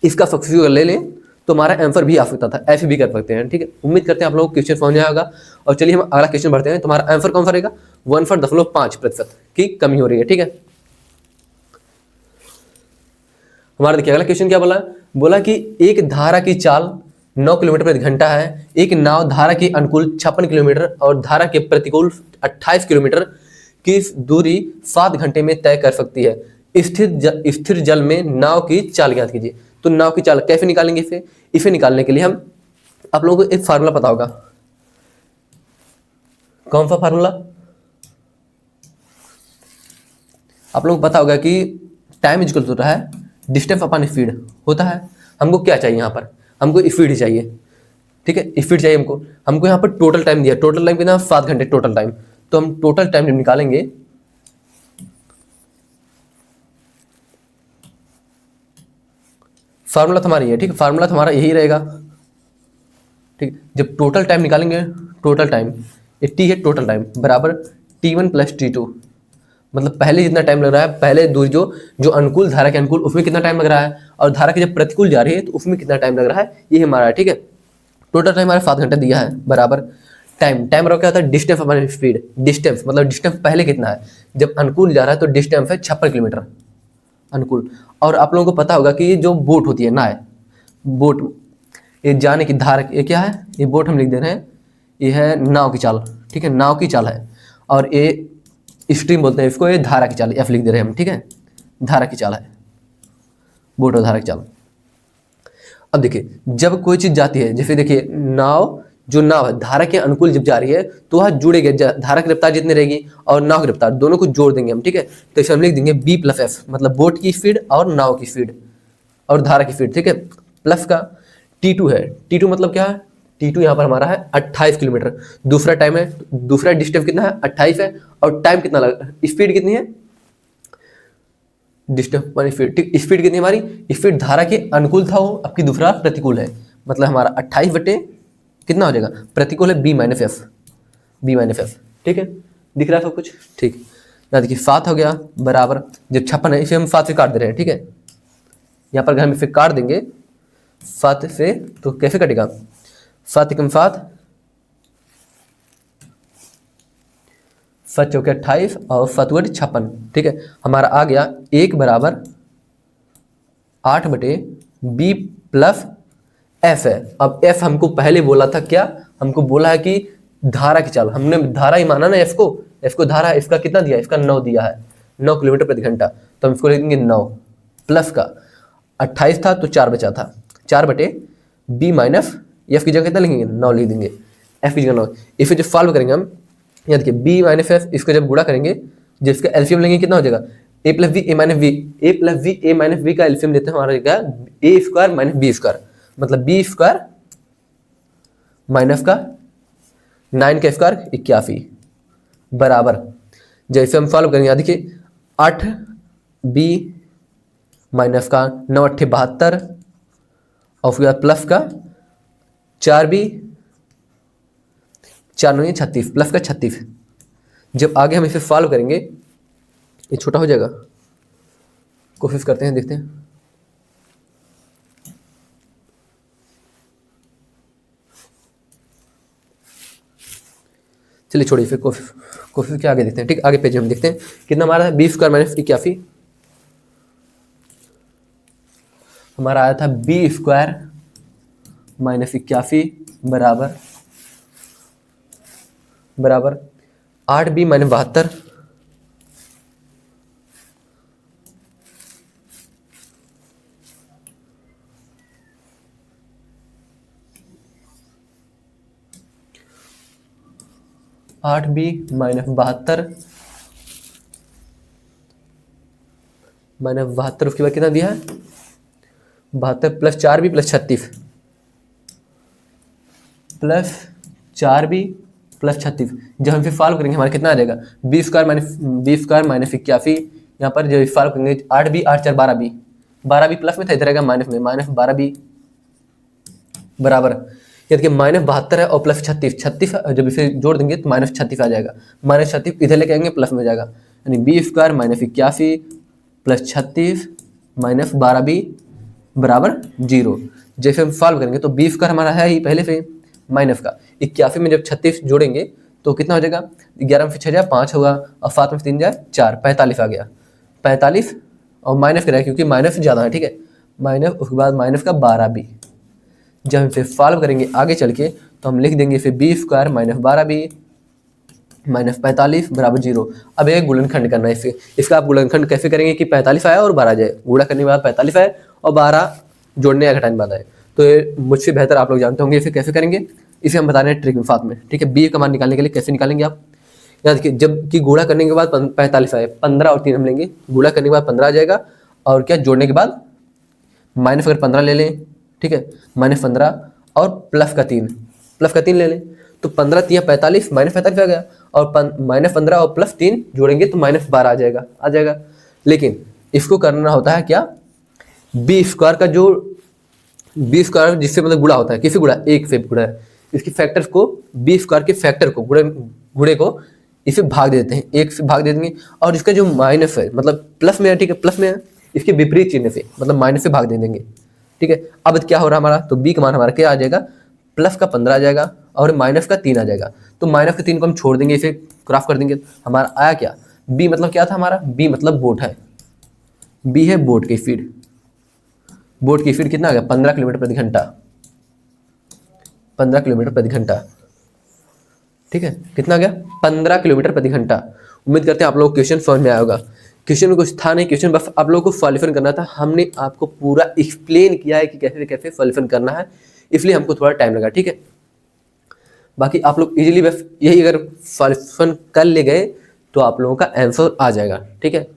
इसका सब्स्टिट्यूट ले लें तो हमारा आंसर भी आ सकता था, ऐसे भी कर सकते हैं। ठीक है, उम्मीद करते हैं आप लोगों को क्वेश्चन समझ में आएगा। और चलिए हम अगला क्वेश्चन बढ़ते हैं। तुम्हारा आंसर कौन सा रहेगा? 1.5% की कमी हो रही है। ठीक है, हमारा देखिए अगला क्वेश्चन क्या बोला, बोला कि एक धारा की चाल 9 किलोमीटर प्रति घंटा है, एक नाव धारा के अनुकूल 56 किलोमीटर और धारा के प्रतिकूल 28 किलोमीटर की दूरी 7 घंटे में तय कर सकती है। स्थिर जल में नाव की चाल ज्ञात कीजिए। तो नाव की चाल कैसे निकालेंगे? इसे निकालने के लिए हम आप लोगों को एक फार्मूला पता होगा। कौन सा फार्मूला? आप लोगों को पता होगा कि टाइम इक्वल होता है डिस्टेंस अपॉन स्पीड होता है। हमको क्या चाहिए यहाँ पर? हमको स्पीड ही चाहिए। ठीक है, स्पीड चाहिए हमको यहाँ पर टोटल टाइम दिया, टोटल टाइम कितना? 7 घंटे टोटल टाइम। तो हम टोटल टाइम जब निकालेंगे, फार्मूला हमारी है। ठीक है, फार्मूला हमारा यही रहेगा। ठीक, जब टोटल टाइम निकालेंगे, टोटल टाइम टी है, टोटल टाइम बराबर T1 + T2, मतलब पहले जितना टाइम लग रहा है, पहले दूरी जो अनुकूल धारा के अनुकूल उसमें कितना टाइम लग रहा है, और धारा की जब प्रतिकूल जा रही है तो उसमें कितना टाइम लग रहा है, ये हमारा है। ठीक है, टोटल टाइम हमारा 7 घंटे दिया है बराबर टाइम बराबर क्या होता है? Distance upon speed. डिस्टेंस मतलब डिस्टेंस पहले कितना है, जब अनुकूल जा रहा है तो डिस्टेंस है 56 किलोमीटर अनुकूल। और आप लोगों को पता होगा कि ये जो बोट होती है ना, है बोट, ये जाने की धारा, ये क्या है? ये बोट हम लिख दे रहे हैं, ये है नाव की चाल। ठीक है, नाव की चाल है, और ये स्ट्रीम बोलते हैं इसको, ये धारा की चाल, एफ लिख दे रहे हैं हम। ठीक है, धारा की चाल है, बोट और धारा की चाल। अब देखिए जब कोई चीज जाती है, जैसे देखिए नाव, जो नाव है धारा के अनुकूल जब जा रही है तो वह जुड़ेगी, धारा की रफ्तार जितनी रहेगी और नाव की रफ्तार, दोनों को जोड़ देंगे हम। ठीक है, तो इसे हम लिख देंगे B + F, मतलब बोट की स्पीड और नाव की स्पीड और धारा की स्पीड। ठीक है, प्लस का T2 है। T2 मतलब क्या है? T2 यहाँ पर हमारा है 28 किलोमीटर। दूसरा टाइम है, दूसरा डिस्टेंस कितना है? 28 है, और टाइम कितना लगा, स्पीड कितनी है? डिस्टेंस हमारी स्पीड। ठीक, स्पीड कितनी हमारी? स्पीड धारा के अनुकूल था वो, आपकी दूसरा प्रतिकूल है, मतलब हमारा 28 बटे कितना हो जाएगा? प्रतिकूल है B - F, B - F। ठीक है, दिख रहा है सब कुछ? ठीक, यहाँ देखिए 7 हो गया बराबर, जब 56 है इसे हम 7 से काट दे रहे हैं। ठीक है, यहाँ पर हम इसे काट देंगे 7 से, तो कैसे कटेगा? 7 × 7, 7 × 4 = 28 और 7 × 56। ठीक है, हमारा आ गया 1 बराबर 8 बटे B + F है। अब F हमको पहले बोला था क्या? हमको बोला है कि धारा की चाल, हमने धारा ही माना ना F को धारा, इसका कितना दिया? इसका 9 दिया है, 9 किलोमीटर प्रति घंटा। तो हम इसको लिख देंगे 9, प्लस का 28 था तो 4 बचा था, 4 बटे B - F की जगह कितना लिखेंगे? 9 लिख देंगे, F की जगह 9। इसे जब सॉल्व करेंगे हम, यहाँ देखिए B - F, इसको जब गुणा करेंगे, जिसका एलसीएम लेंगे कितना हो जाएगा? A + V A - V, A + V A - V का एलसीएम लेते हैं, हमारा क्या? A² - B², मतलब B² माइनस का 9 का स्क्वायर 81 बराबर, जैसे हम सॉल्व करेंगे, देखिए 8B माइनस का 9 × 8 = 72 और फिर प्लस का 4B 4 × 9 = 36, प्लस का 36। जब आगे हम इसे सॉल्व करेंगे, ये छोटा हो जाएगा, कोशिश करते हैं, देखते हैं। चलिए छोड़िए, फिर कोशिश के आगे देखते हैं। ठीक, आगे पेज हम देखते हैं कितना हमारा है। B² - 81 हमारा आया था B² - 81 बराबर 8B - 72 8B - 72 -72, उसके बाद कितना दिया है? 72 + 4B + 36 प्लस 4B + 36। जब हम फिर सॉल्व करेंगे हमारा कितना आ जाएगा? B² - 81, यहाँ पर जब सॉल्व करेंगे 8B 8 × 4 12B, 12B प्लस में था, इधर आएगा माइनस में, -12B बराबर, ये देखिए -72 है और प्लस 36 जब इसे जोड़ देंगे तो -36 आ जाएगा, -36 इधर लेके आएंगे प्लस में हो जाएगा, यानी B² - 81 + 36 - 12B बराबर 0। जैसे हम सॉल्व करेंगे तो बी स्क्वायर हमारा है ही पहले से माइनस का 81 में जब 36 जोड़ेंगे तो कितना हो जाएगा, 11 में से 6 जाए 5 होगा और 7 में से 3 जाए 4, 45 आ गया। 45 और माइनस करें क्योंकि माइनस ज़्यादा है, ठीक है, माइनस, उसके बाद माइनस का 12 बी। जब हम इसे सॉल्व करेंगे आगे चल के तो हम लिख देंगे फिर B square minus 12 B minus 45 बराबर 0। अब एक गुणनखंड करना है इसका आप गुणनखंड कैसे करेंगे कि 45 आया और 12 जाए, गुणा करने के बाद 45 आए और 12 जोड़ने या घटाने के बाद आए। तो ये मुझसे बेहतर आप लोग जानते होंगे इसे कैसे करेंगे, इसे हम बता रहे हैं ट्रिक में साथ में, ठीक है। बी का मान निकालने के लिए कैसे निकालेंगे आप, याद रखिए जब कि गुणा करने के बाद 45 आए, 15 और 3 हम लेंगे, गुणा करने के बाद 15 आ जाएगा और क्या जोड़ने के बाद माइनस अगर 15 ले लें, ठीक है, माइनस 15 और प्लस का 3 ले लें तो 15 3 45 माइनस 45 आ गया और माइनस 15 और प्लस 3 जोड़ेंगे तो माइनस 12 आ जाएगा। लेकिन इसको करना होता है क्या, बी स्क्वायर का जो बी स्क्वायर जिससे मतलब गुणा होता है, किसी गुणा, एक से गुणा है, इसके फैक्टर्स को बी स्क्वायर के फैक्टर को गुणे को इसे भाग देते हैं, एक से भाग दे देंगे और इसका जो माइनस है मतलब प्लस में है, ठीक है, प्लस में है, इसके विपरीत चिन्ह से मतलब माइनस से भाग दे देंगे, ठीक है। अब क्या हो रहा हमारा, तो बी का मान हमारा क्या आ जाएगा, प्लस का 15 आ जाएगा और माइनस का 3 आ जाएगा। तो माइनस का 3 को हम छोड़ देंगे, इसे क्रॉस कर देंगे, हमारा आया क्या, बी मतलब क्या था हमारा, बी मतलब बोट है, बी है बोट की स्पीड, बोट की स्पीड कितना आ गया 15 किलोमीटर प्रति घंटा, 15 किलोमीटर प्रति घंटा, ठीक है, कितना आ गया 15 किलोमीटर प्रति घंटा। उम्मीद करते हैं आप लोगों को क्वेश्चन समझ में आया होगा। क्वेश्चन में कुछ था नहीं, क्वेश्चन बस आप लोगों को सॉल्यूशन करना था, हमने आपको पूरा एक्सप्लेन किया है कि कैसे कैसे सॉल्यूशन करना है, इसलिए हमको थोड़ा टाइम लगा, ठीक है। बाकी आप लोग इजीली बस यही अगर सॉल्यूशन कर ले गए तो आप लोगों का आंसर आ जाएगा, ठीक है।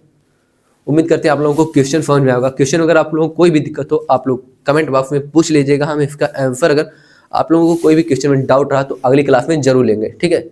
उम्मीद करते हैं आप लोगों को क्वेश्चन समझ में आएगा। क्वेश्चन अगर आप लोगों को कोई भी दिक्कत हो आप लोग कमेंट बॉक्स में पूछ लीजिएगा, हम इसका आंसर, अगर आप लोगों को कोई भी क्वेश्चन में डाउट रहा तो अगली क्लास में जरूर लेंगे, ठीक है।